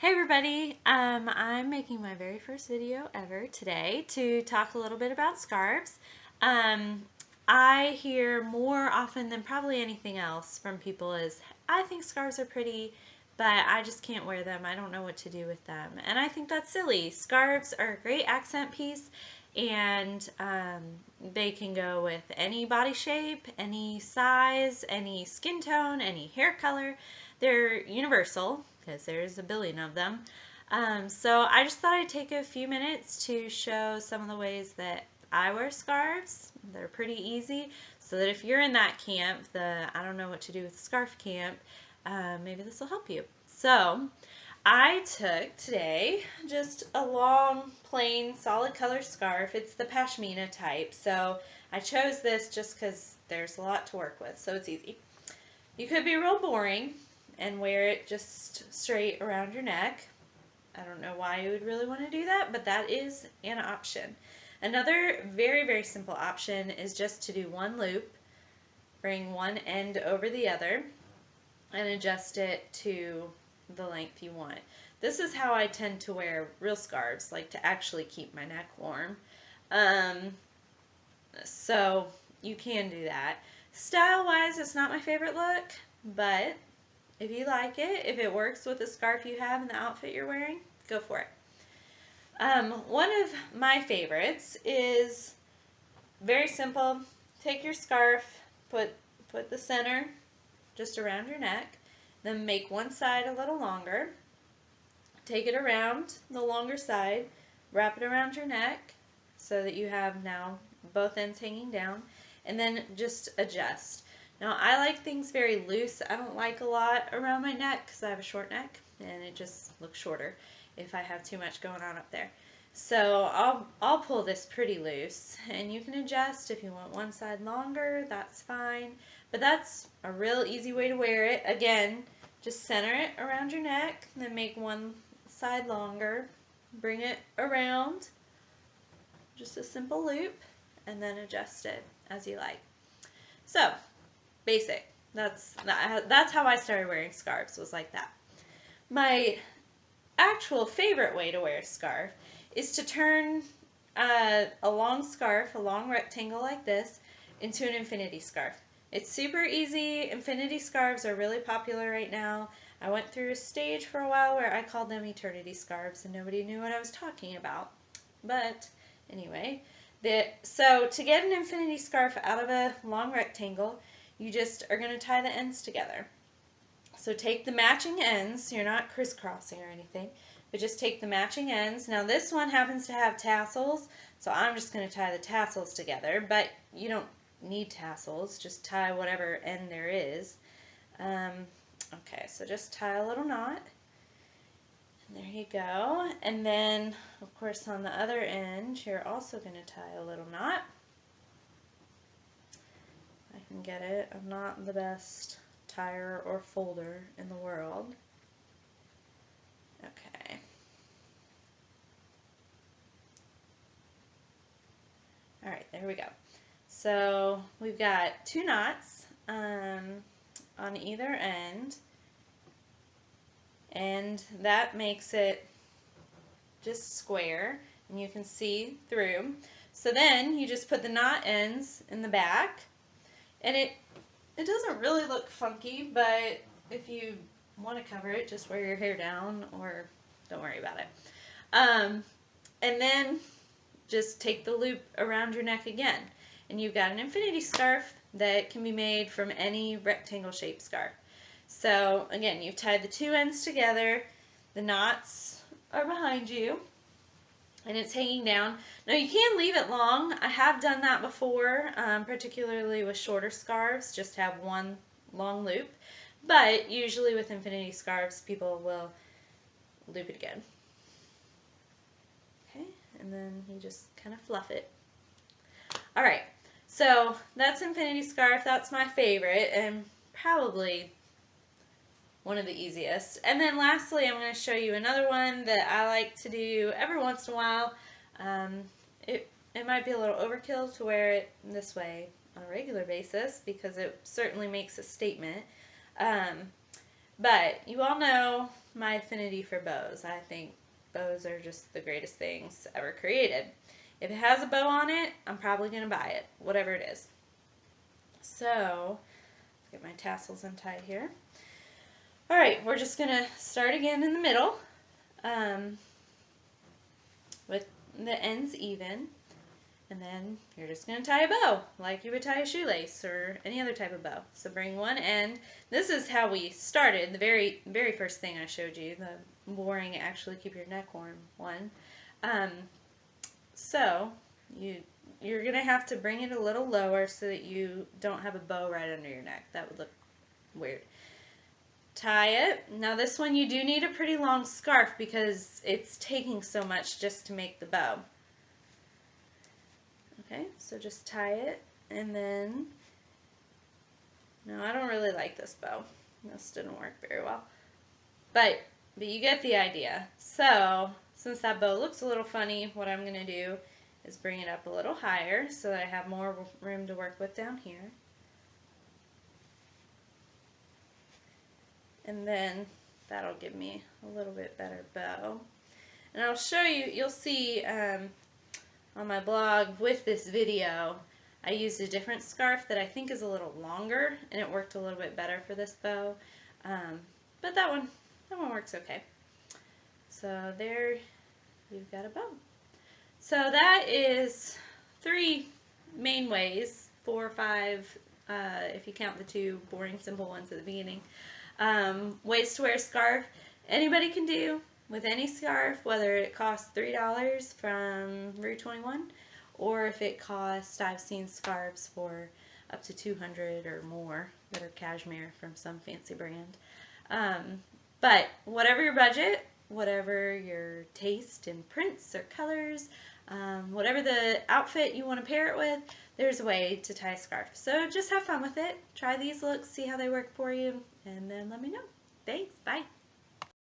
Hey everybody, I'm making my very first video ever today to talk a little bit about scarves. Um, I hear more often than probably anything else from people is, I think scarves are pretty, but I just can't wear them. I don't know what to do with them. And I think that's silly. Scarves are a great accent piece and they can go with any body shape, any size, any skin tone, any hair color. They're universal because there's a billion of them. So I just thought I'd take a few minutes to show some of the ways that I wear scarves. They're pretty easy, so that if you're in that camp, the I don't know what to do with scarf camp, maybe this will help you. So I took today just a long, plain, solid color scarf. It's the pashmina type, so I chose this just because there's a lot to work with, so it's easy. You could be real boring and wear it just straight around your neck. I don't know why you would really want to do that, but that is an option. Another very, very simple option is just to do one loop, bring one end over the other, and adjust it to the length you want. This is how I tend to wear real scarves, like to actually keep my neck warm. So you can do that. Style-wise, it's not my favorite look, but if you like it, if it works with the scarf you have and the outfit you're wearing, go for it. One of my favorites is very simple. Take your scarf, put the center just around your neck, then make one side a little longer. Take it around the longer side, wrap it around your neck so that you have now both ends hanging down, and then just adjust. Now, I like things very loose. I don't like a lot around my neck because I have a short neck and it just looks shorter if I have too much going on up there. So I'll pull this pretty loose, and you can adjust if you want one side longer, that's fine. But that's a real easy way to wear it. Again, just center it around your neck, then make one side longer, bring it around, just a simple loop, and then adjust it as you like. So, basic. That's how I started wearing scarves, was like that. My actual favorite way to wear a scarf is to turn a long scarf, a long rectangle like this, into an infinity scarf. It's super easy. Infinity scarves are really popular right now. I went through a stage for a while where I called them eternity scarves and nobody knew what I was talking about. But anyway, so to get an infinity scarf out of a long rectangle, you just are going to tie the ends together. So take the matching ends, so you're not crisscrossing or anything, but just take the matching ends. Now this one happens to have tassels, so I'm just going to tie the tassels together, but you don't need tassels, just tie whatever end there is. Okay, so just tie a little knot. And there you go. And then, of course, on the other end, you're also going to tie a little knot. I can get it. I'm not the best tire or folder in the world. Okay. Alright, there we go. So we've got two knots on either end, and that makes it just square, and you can see through. So then you just put the knot ends in the back, and it doesn't really look funky, but if you want to cover it, just wear your hair down or don't worry about it. And then just take the loop around your neck again, and you've got an infinity scarf that can be made from any rectangle shaped scarf. So again, you've tied the two ends together, the knots are behind you, and it's hanging down. Now you can leave it long. I have done that before, particularly with shorter scarves, just have one long loop. But usually with infinity scarves, people will loop it again. Okay, and then you just kind of fluff it. Alright, so that's infinity scarf. That's my favorite, and probably one of the easiest. And then lastly, I'm going to show you another one that I like to do every once in a while. It might be a little overkill to wear it this way on a regular basis because it certainly makes a statement. But you all know my affinity for bows. I think bows are just the greatest things ever created. If it has a bow on it, I'm probably going to buy it, whatever it is. So, get my tassels untied here. Alright, we're just going to start again in the middle with the ends even. And then you're just going to tie a bow like you would tie a shoelace or any other type of bow. So bring one end. This is how we started. The very first thing I showed you, the boring actually keep your neck warm one. So you're going to have to bring it a little lower so that you don't have a bow right under your neck. That would look weird. Tie it. Now this one you do need a pretty long scarf because it's taking so much just to make the bow. Okay, so just tie it, and then, no, I don't really like this bow. This didn't work very well. But you get the idea. So, since that bow looks a little funny, what I'm going to do is bring it up a little higher so that I have more room to work with down here. And then that'll give me a little bit better bow. And I'll show you, you'll see on my blog with this video, I used a different scarf that I think is a little longer, and it worked a little bit better for this bow. But that one works okay. So there you've got a bow. So that is 3 main ways, 4 or 5 if you count the 2 boring simple ones at the beginning. Ways to wear a scarf. Anybody can do with any scarf, whether it costs $3 from Rue 21 or if it costs, I've seen scarves for up to $200 or more that are cashmere from some fancy brand. But whatever your budget, whatever your taste in prints or colors, whatever the outfit you want to pair it with, there's a way to tie a scarf. So just have fun with it. Try these looks, see how they work for you, and then let me know. Thanks. Bye.